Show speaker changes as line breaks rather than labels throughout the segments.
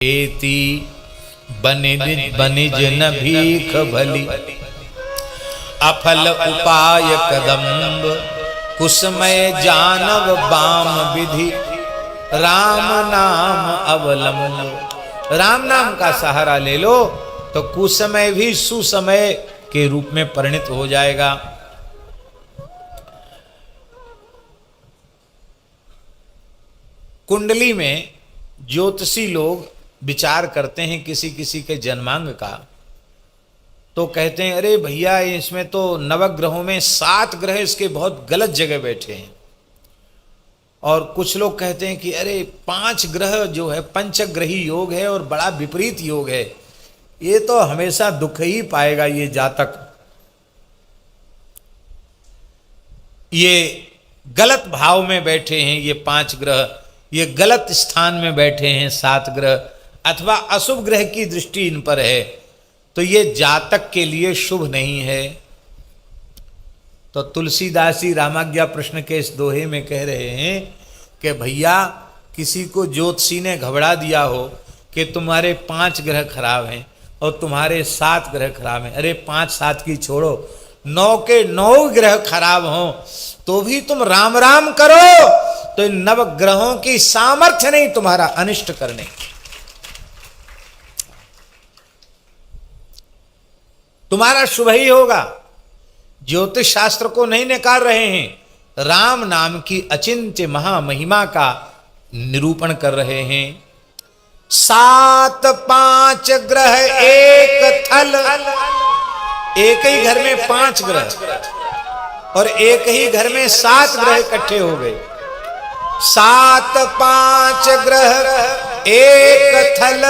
एति बनिज न भीख भली, अफल उपाय कदम्ब, कुसमय जानव बाम विधि, राम नाम अवलंब। राम नाम का सहारा ले लो तो कुसमय भी सुसमय के रूप में परिणित हो जाएगा। कुंडली में ज्योतिषी लोग विचार करते हैं किसी किसी के जन्मांग का, तो कहते हैं अरे भैया इसमें तो नवग्रहों में 7 ग्रह इसके बहुत गलत जगह बैठे हैं। और कुछ लोग कहते हैं कि अरे 5 ग्रह जो है पंचग्रही योग है और बड़ा विपरीत योग है, ये तो हमेशा दुख ही पाएगा ये जातक। ये गलत भाव में बैठे हैं ये 5 ग्रह, ये गलत स्थान में बैठे हैं 7 ग्रह, अथवा अशुभ ग्रह की दृष्टि इन पर है, तो ये जातक के लिए शुभ नहीं है। तो तुलसीदास जी रामाज्ञा प्रश्न के इस दोहे में कह रहे हैं कि भैया किसी को ज्योतिषी ने घबरा दिया हो कि तुम्हारे 5 ग्रह खराब हैं और तुम्हारे 7 ग्रह खराब हैं। अरे 5-7 की छोड़ो, 9 के 9 ग्रह खराब हों तो भी तुम राम राम करो तो इन नवग्रहों की सामर्थ्य नहीं तुम्हारा अनिष्ट करने। तुम्हारा शुभ ही होगा। ज्योतिष शास्त्र को नहीं नकार रहे हैं, राम नाम की अचिंत्य महामहिमा का निरूपण कर रहे हैं। 7 5 ग्रह एक थल, एक ही घर में 5 ग्रह और एक ही घर में 7 ग्रह इकट्ठे हो गए। 7 5 ग्रह एक थल,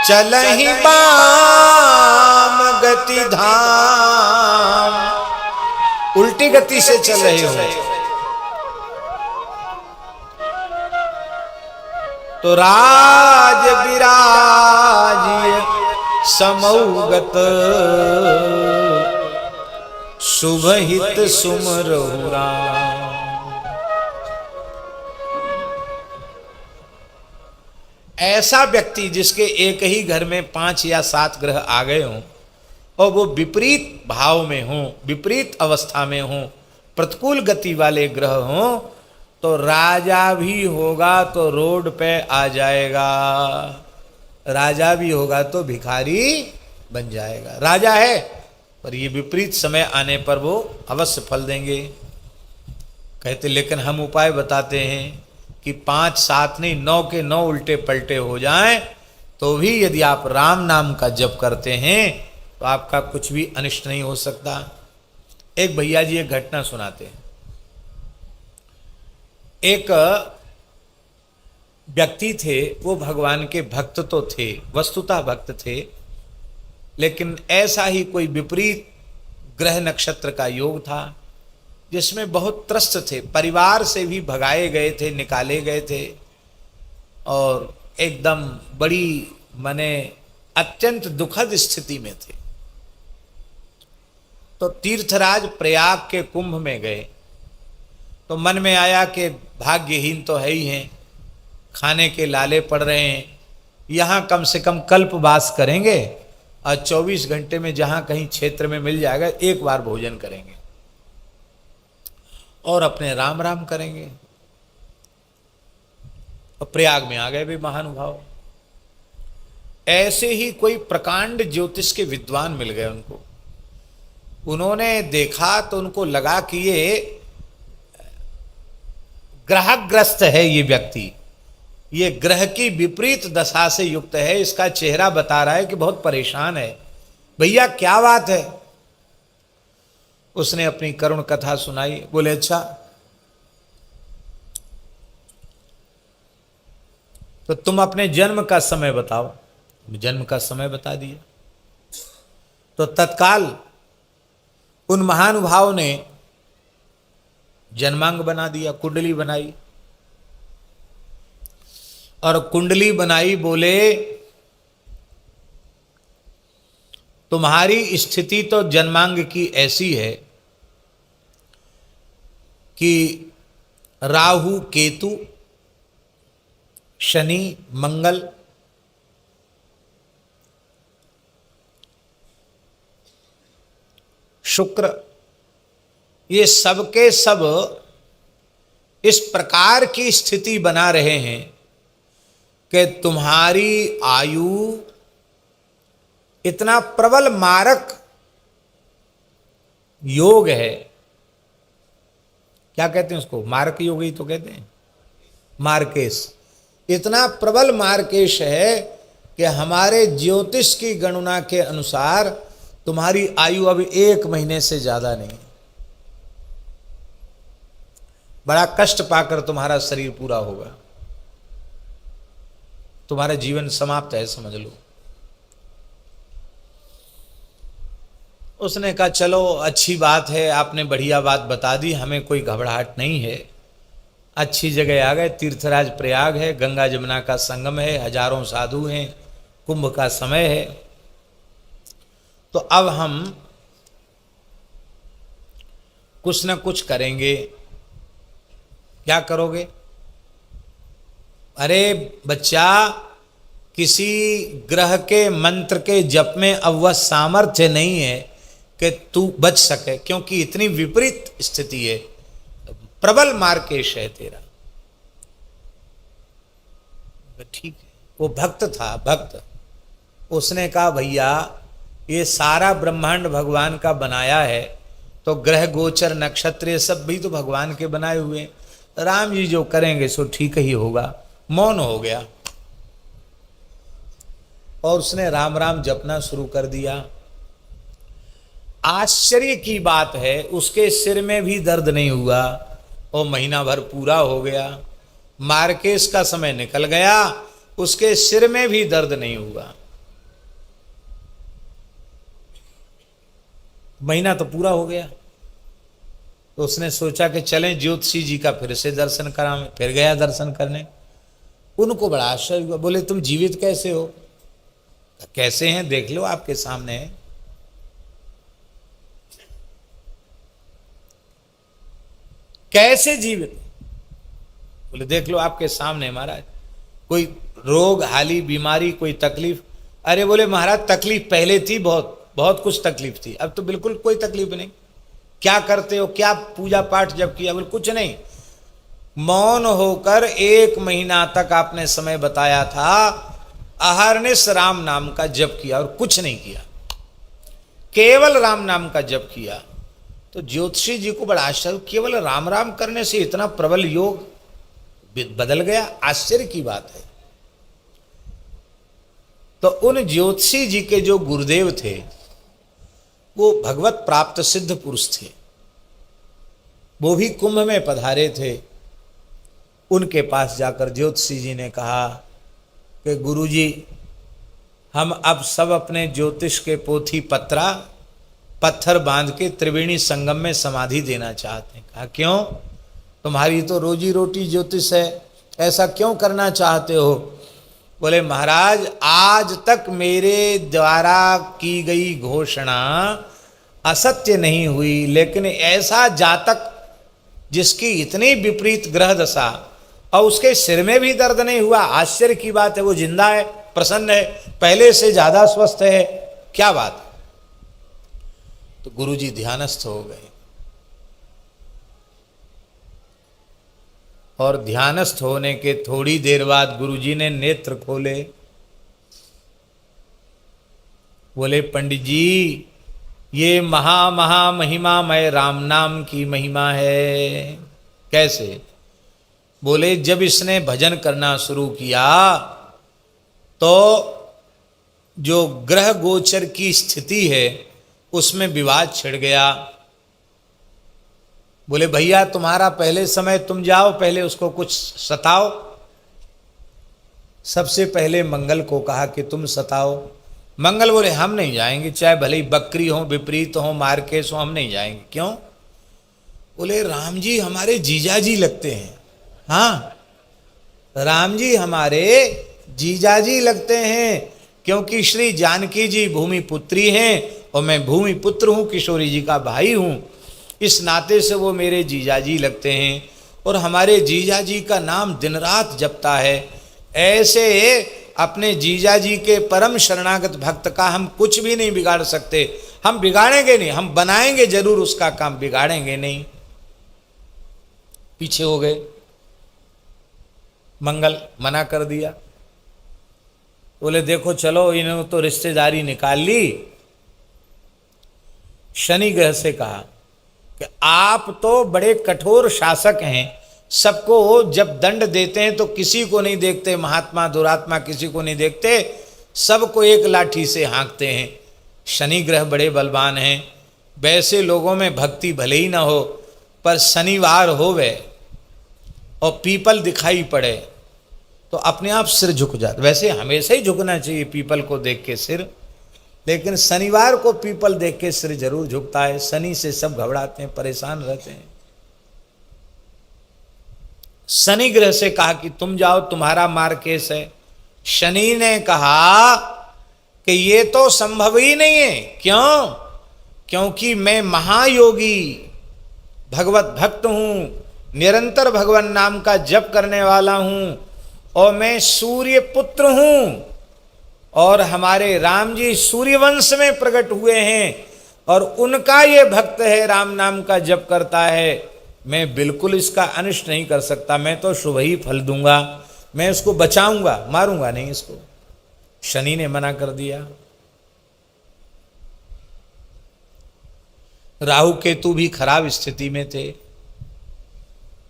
चलहि बाम गति धाम। उल्टी गति से चल रहे हो तो राज विराजिय समौगत, शुभ हित सुमरहु राम। ऐसा व्यक्ति जिसके एक ही घर में 5 या 7 ग्रह आ गए हों और वो विपरीत भाव में हों, विपरीत अवस्था में हों, प्रतिकूल गति वाले ग्रह हों, तो राजा भी होगा तो रोड पे आ जाएगा, राजा भी होगा तो भिखारी बन जाएगा। राजा है पर ये विपरीत समय आने पर वो अवश्य फल देंगे। कहते लेकिन हम उपाय बताते हैं कि 5 7 नहीं 9 के 9 उल्टे पलटे हो जाएं तो भी यदि आप राम नाम का जप करते हैं तो आपका कुछ भी अनिष्ट नहीं हो सकता। एक भैया जी एक घटना सुनाते हैं। एक व्यक्ति थे, वो भगवान के भक्त तो थे, वस्तुतः भक्त थे, लेकिन ऐसा ही कोई विपरीत ग्रह नक्षत्र का योग था जिसमें बहुत त्रस्त थे, परिवार से भी भगाए गए थे, निकाले गए थे और एकदम बड़ी माने अत्यंत दुखद स्थिति में थे। तो तीर्थराज प्रयाग के कुंभ में गए तो मन में आया कि भाग्यहीन तो है ही हैं, खाने के लाले पड़ रहे हैं, यहाँ कम से कम कल्पवास करेंगे और 24 घंटे में जहाँ कहीं क्षेत्र में मिल जाएगा एक बार भोजन करेंगे और अपने राम राम करेंगे। और प्रयाग में आ गए भी महानुभाव। ऐसे ही कोई प्रकांड ज्योतिष के विद्वान मिल गए उनको। उन्होंने देखा तो उनको लगा कि ये ग्रहग्रस्त है, ये व्यक्ति ये ग्रह की विपरीत दशा से युक्त है, इसका चेहरा बता रहा है कि बहुत परेशान है। भैया क्या बात है? उसने अपनी करुण कथा सुनाई। बोले अच्छा तो तुम अपने जन्म का समय बताओ। जन्म का समय बता दिया तो तत्काल उन महानुभाव ने जन्मांग बना दिया, कुंडली बनाई और कुंडली बनाई। बोले तुम्हारी स्थिति तो जन्मांग की ऐसी है कि राहु केतु शनि, मंगल, शुक्र, ये सब के सब इस प्रकार की स्थिति बना रहे हैं कि तुम्हारी आयु इतना प्रबल मारक योग है। क्या कहते हैं उसको? मारक योग ही तो कहते हैं, मार्केश। इतना प्रबल मार्केश है कि हमारे ज्योतिष की गणना के अनुसार तुम्हारी आयु अब 1 महीने से ज्यादा नहीं। बड़ा कष्ट पाकर तुम्हारा शरीर पूरा होगा, तुम्हारा जीवन समाप्त है, समझ लो। उसने कहा चलो अच्छी बात है, आपने बढ़िया बात बता दी, हमें कोई घबराहट नहीं है। अच्छी जगह आ गए, तीर्थराज प्रयाग है, गंगा जमुना का संगम है, हजारों साधु हैं, कुंभ का समय है। तो अब हम कुछ न कुछ करेंगे। क्या करोगे? अरे बच्चा, किसी ग्रह के मंत्र के जप में अब वह सामर्थ्य नहीं है कि तू बच सके, क्योंकि इतनी विपरीत स्थिति है, प्रबल मार्केश है तेरा। ठीक है, वो भक्त था, भक्त। उसने कहा भैया ये सारा ब्रह्मांड भगवान का बनाया है, तो ग्रह गोचर नक्षत्र ये सब भी तो भगवान के बनाए हुए हैं, राम जी जो करेंगे सो ठीक ही होगा। मौन हो गया और उसने राम राम जपना शुरू कर दिया। आश्चर्य की बात है, उसके सिर में भी दर्द नहीं हुआ और महीना भर पूरा हो गया। मार्केश का समय निकल गया, उसके सिर में भी दर्द नहीं हुआ। महीना तो पूरा हो गया। तो उसने सोचा कि चलें ज्योतिषी जी का फिर से दर्शन करावें। फिर गया दर्शन करने। उनको बड़ा आश्चर्य हुआ, बोले तुम जीवित कैसे हो? कैसे हैं देख लो, आपके सामने है। कैसे जीवित? बोले देख लो आपके सामने महाराज, कोई रोग हाली बीमारी कोई तकलीफ? अरे बोले महाराज तकलीफ पहले थी, बहुत बहुत कुछ तकलीफ थी, अब तो बिल्कुल कोई तकलीफ नहीं। क्या करते हो, क्या पूजा पाठ जब किया? बोले कुछ नहीं। मौन होकर 1 महीना तक आपने समय बताया था, अहरनिश राम नाम का जप किया और कुछ नहीं किया, केवल राम नाम का जप किया। तो ज्योतिषी जी को बड़ा आश्चर्य, केवल राम राम करने से इतना प्रबल योग बदल गया? आश्चर्य की बात है। तो उन ज्योतिषी जी के जो गुरुदेव थे वो भगवत प्राप्त सिद्ध पुरुष थे, वो भी कुंभ में पधारे थे। उनके पास जाकर ज्योतिषी जी ने कहा कि गुरुजी, हम अब सब अपने ज्योतिष के पोथी पत्रा पत्थर बांध के त्रिवेणी संगम में समाधि देना चाहते हैं। कहा क्यों? तुम्हारी तो रोजी रोटी ज्योतिष है, ऐसा क्यों करना चाहते हो? बोले महाराज आज तक मेरे द्वारा की गई घोषणा असत्य नहीं हुई, लेकिन ऐसा जातक जिसकी इतनी विपरीत ग्रह दशा और उसके सिर में भी दर्द नहीं हुआ, आश्चर्य की बात है, वो जिंदा है, प्रसन्न है, पहले से ज्यादा स्वस्थ है, क्या बात है? तो गुरुजी ध्यानस्थ हो गए और ध्यानस्थ होने के थोड़ी देर बाद गुरुजी ने नेत्र खोले। बोले पंडित जी, ये महा महा महिमामय राम नाम की महिमा है। कैसे? बोले जब इसने भजन करना शुरू किया तो जो ग्रह गोचर की स्थिति है उसमें विवाद छिड़ गया। बोले भैया तुम्हारा पहले समय, तुम जाओ पहले उसको कुछ सताओ। सबसे पहले मंगल को कहा कि तुम सताओ। मंगल बोले हम नहीं जाएंगे, चाहे भले ही बकरी हो, विपरीत हो, मार्केश हो, हम नहीं जाएंगे। क्यों? बोले राम जी हमारे जीजाजी लगते हैं। हाँ, राम जी हमारे जीजाजी लगते हैं, क्योंकि श्री जानकी जी भूमि पुत्री हैं और मैं भूमि पुत्र हूँ, किशोरी जी का भाई हूँ, इस नाते से वो मेरे जीजाजी लगते हैं। और हमारे जीजाजी का नाम दिन रात जपता है, ऐसे अपने जीजा जी के परम शरणागत भक्त का हम कुछ भी नहीं बिगाड़ सकते। हम बिगाड़ेंगे नहीं, हम बनाएंगे जरूर उसका काम, बिगाड़ेंगे नहीं। पीछे हो गए, मंगल मना कर दिया। बोले देखो चलो, इन्होंने तो रिश्तेदारी निकाल ली। शनि ग्रह से कहा कि आप तो बड़े कठोर शासक हैं, सबको जब दंड देते हैं तो किसी को नहीं देखते, महात्मा दुरात्मा किसी को नहीं देखते, सबको एक लाठी से हाँकते हैं। शनि ग्रह बड़े बलवान हैं। वैसे लोगों में भक्ति भले ही ना हो, पर शनिवार होवे और पीपल दिखाई पड़े तो अपने आप सिर झुक जाता। वैसे हमेशा ही झुकना चाहिए पीपल को देख के सिर, लेकिन शनिवार को पीपल देख के सिर जरूर झुकता है। शनि से सब घबराते हैं, परेशान रहते हैं। शनि ग्रह से कहा कि तुम जाओ, तुम्हारा मार केस है। शनि ने कहा कि ये तो संभव ही नहीं है। क्यों? क्योंकि मैं महायोगी भगवत भक्त हूं, निरंतर भगवान नाम का जप करने वाला हूं, और मैं सूर्य पुत्र हूं, और हमारे राम जी सूर्य वंश में प्रकट हुए हैं, और उनका ये भक्त है, राम नाम का जप करता है। मैं बिल्कुल इसका अनिष्ट नहीं कर सकता, मैं तो शुभ ही फल दूंगा, मैं इसको बचाऊंगा, मारूंगा नहीं इसको। शनि ने मना कर दिया। राहु केतु भी खराब स्थिति में थे।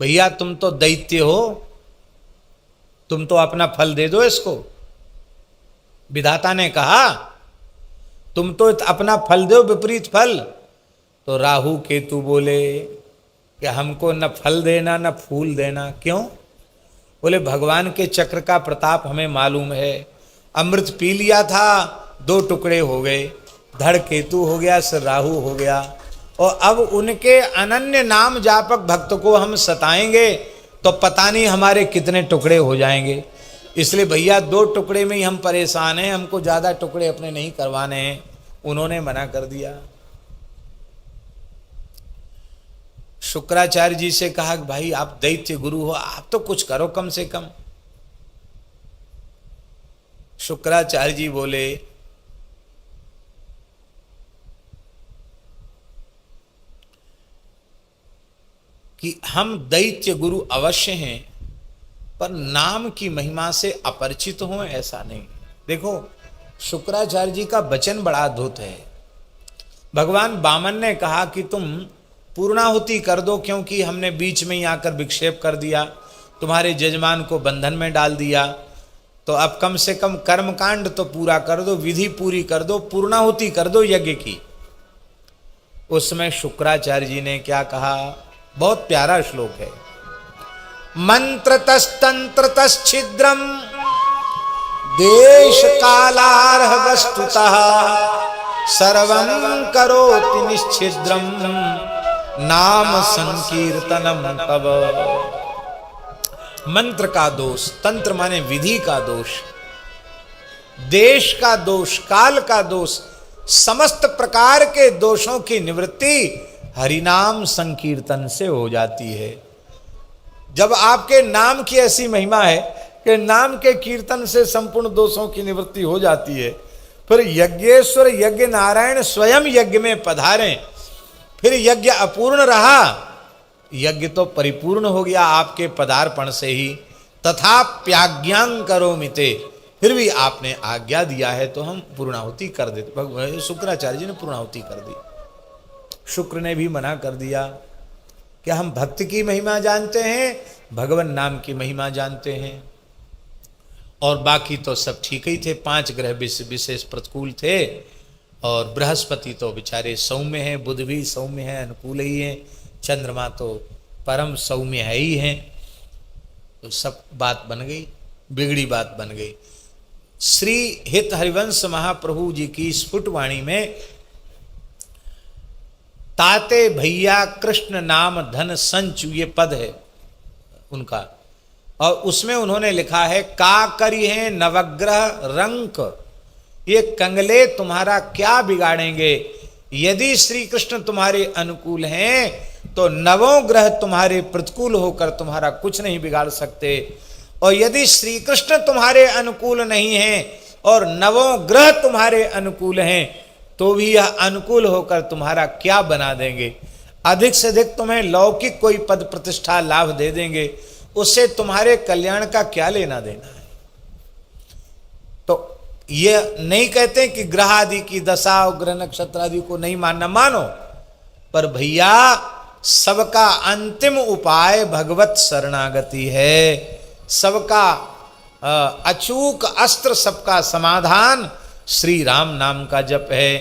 भैया तुम तो दैत्य हो, तुम तो अपना फल दे दो इसको। विधाता ने कहा तुम तो अपना फल दो, विपरीत फल। तो राहु केतु बोले कि हमको न फल देना न फूल देना। क्यों? बोले भगवान के चक्र का प्रताप हमें मालूम है। अमृत पी लिया था, 2 टुकड़े हो गए, धड़ केतु हो गया, सिर राहु हो गया, और अब उनके अनन्य नाम जापक भक्त को हम सताएंगे तो पता नहीं हमारे कितने टुकड़े हो जाएंगे। इसलिए भैया 2 टुकड़े में ही हम परेशान हैं, हमको ज़्यादा टुकड़े अपने नहीं करवाने हैं। उन्होंने मना कर दिया। शुक्राचार्य जी से कहा कि भाई आप दैत्य गुरु हो, आप तो कुछ करो कम से कम। शुक्राचार्य जी बोले कि हम दैत्य गुरु अवश्य हैं, पर नाम की महिमा से अपरिचित हों ऐसा नहीं। देखो शुक्राचार्य जी का वचन बड़ा अद्भुत है। भगवान वामन ने कहा कि तुम पूर्णाहुति कर दो, क्योंकि हमने बीच में ही आकर विक्षेप कर दिया, तुम्हारे जजमान को बंधन में डाल दिया, तो अब कम से कम कर्मकांड तो पूरा कर दो, विधि पूरी कर दो, पूर्णाहुति कर दो यज्ञ की। उसमें शुक्राचार्य जी ने क्या कहा? बहुत प्यारा श्लोक है। मंत्रतस्तंत्रतश्छिद्रम देश कालार्ह वस्तुतः सर्वं करोति निश्छिद्रम नाम संकीर्तनम तव। मंत्र का दोष, तंत्र माने विधि का दोष, देश का दोष, काल का दोष, समस्त प्रकार के दोषों की निवृत्ति हरिनाम संकीर्तन से हो जाती है। जब आपके नाम की ऐसी महिमा है कि नाम के कीर्तन से संपूर्ण दोषों की निवृत्ति हो जाती है, फिर यज्ञेश्वर यज्ञ नारायण स्वयं यज्ञ में पधारें, फिर यज्ञ अपूर्ण रहा, यज्ञ तो परिपूर्ण हो गया आपके पदार्पण से ही। तथाप्याज्ञां करोमिते, फिर भी आपने आज्ञा दिया है तो हम पूर्णाहुति कर देते। भगवान शुक्राचार्य जी ने पूर्णाहुति कर दी। शुक्र ने भी मना कर दिया कि हम भक्त की महिमा जानते हैं, भगवान नाम की महिमा जानते हैं, और बाकी तो सब ठीक ही थे। 5 ग्रह विशेष प्रतिकूल थे, और बृहस्पति तो बेचारे सौम्य हैं, बुध भी सौम्य है, अनुकूल ही हैं, चंद्रमा तो परम सौम्य है ही हैं। तो सब बात बन गई, बिगड़ी बात बन गई। श्री हित हरिवंश महाप्रभु जी की स्फुट वाणी में ताते भैया कृष्ण नाम धन संचु, ये पद है उनका, और उसमें उन्होंने लिखा है का करी है नवग्रह रंक, ये कंगले तुम्हारा क्या बिगाड़ेंगे। यदि श्री कृष्ण तुम्हारे अनुकूल हैं तो 9 ग्रह तुम्हारे प्रतिकूल होकर तुम्हारा कुछ नहीं बिगाड़ सकते। और यदि श्री कृष्ण तुम्हारे अनुकूल नहीं हैं और नवों ग्रह तुम्हारे अनुकूल हैं, तो भी यह अनुकूल होकर तुम्हारा क्या बना देंगे। अधिक से अधिक तुम्हें लौकिक कोई पद प्रतिष्ठा लाभ दे देंगे, उससे तुम्हारे कल्याण का क्या लेना देना है। तो ये नहीं कहते कि ग्रह आदि की दशा और ग्रह नक्षत्र आदि को नहीं मानना, मानो, पर भैया सबका अंतिम उपाय भगवत शरणागति है। सबका अचूक अस्त्र, सबका समाधान श्री राम नाम का जप है।